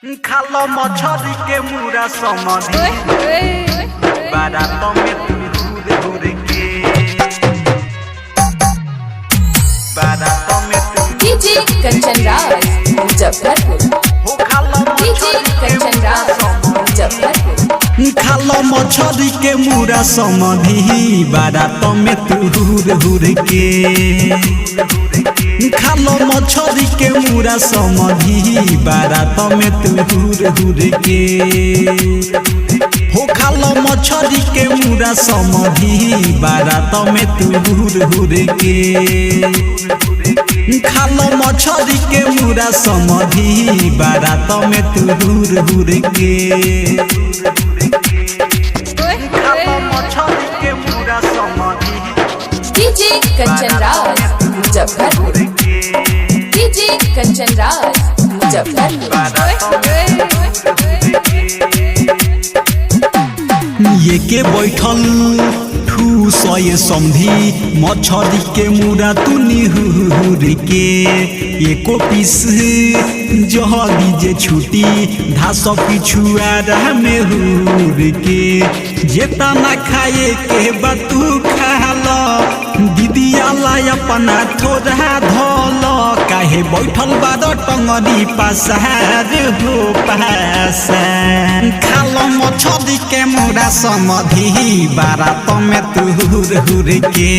खालो मछरी के मुरा समधी बारात में तू घूर घूर के बारात में तू डीजे कंचन राज मुजफ्फरपुर हो खालो डीजे कंचन राज मुजफ्फरपुर खालो मछरी के मुरा समधी बारात में तू घूर घूर के खालो मछरी के मुरा समधी बारात में तू घूर घूर के हो खालो मछरी के मुरा समधी बारात में तू घूर घूर के खालो मछरी के मुरा समधी बारात में तू घूर घूर के खालो मछरी के मुरा समधी डीजे कंचन राज मुजफ्फरपुर डीजे कंचन राज मुजफ्फरपुर ये के बैठल ठूसय समधी मछरी के मुरा तू निहुर के एको पीस जहदी जे छुटी धास पिछुआरा में हुर के जेता ना खाए के बतू खाला दीदिया ला अपना थोड़ा धोल काहे बैठल बाद टंगरी पसार हो पासा खालो मछरी के मुरा समधी बारात में तू हुर हुर के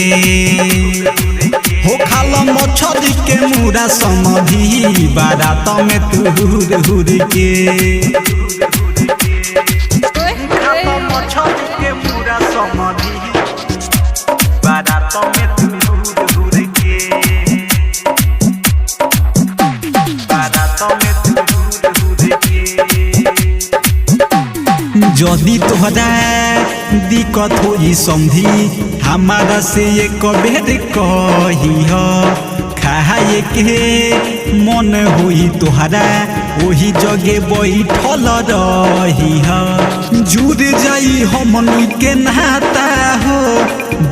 हो खालो मछरी के मुरा समधी बारात में तू हुर हुर के खालो मछरी के मुरा समधी बारात में तू हुर हुर के बारात में तू हुर हुर के जदि तोहरा दिक्कत होई समधी हमारा से एक बेर कही खाए के मन होई तोहरा वही जगह बैठल रही जुड़ जाई हमन के नाता हो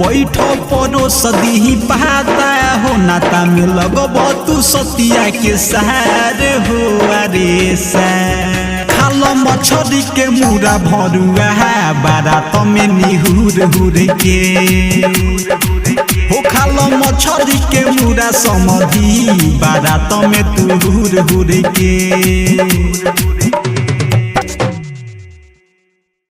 बैठ परोस दी पाता हो नाता में लगब तू सतिया के सहार हो अरे सा खालो मछरी के मुरा भरुआ बारात में निहुर हुर के हो खालो मछरी के मुरा समधी बारात में तू हुर हुर के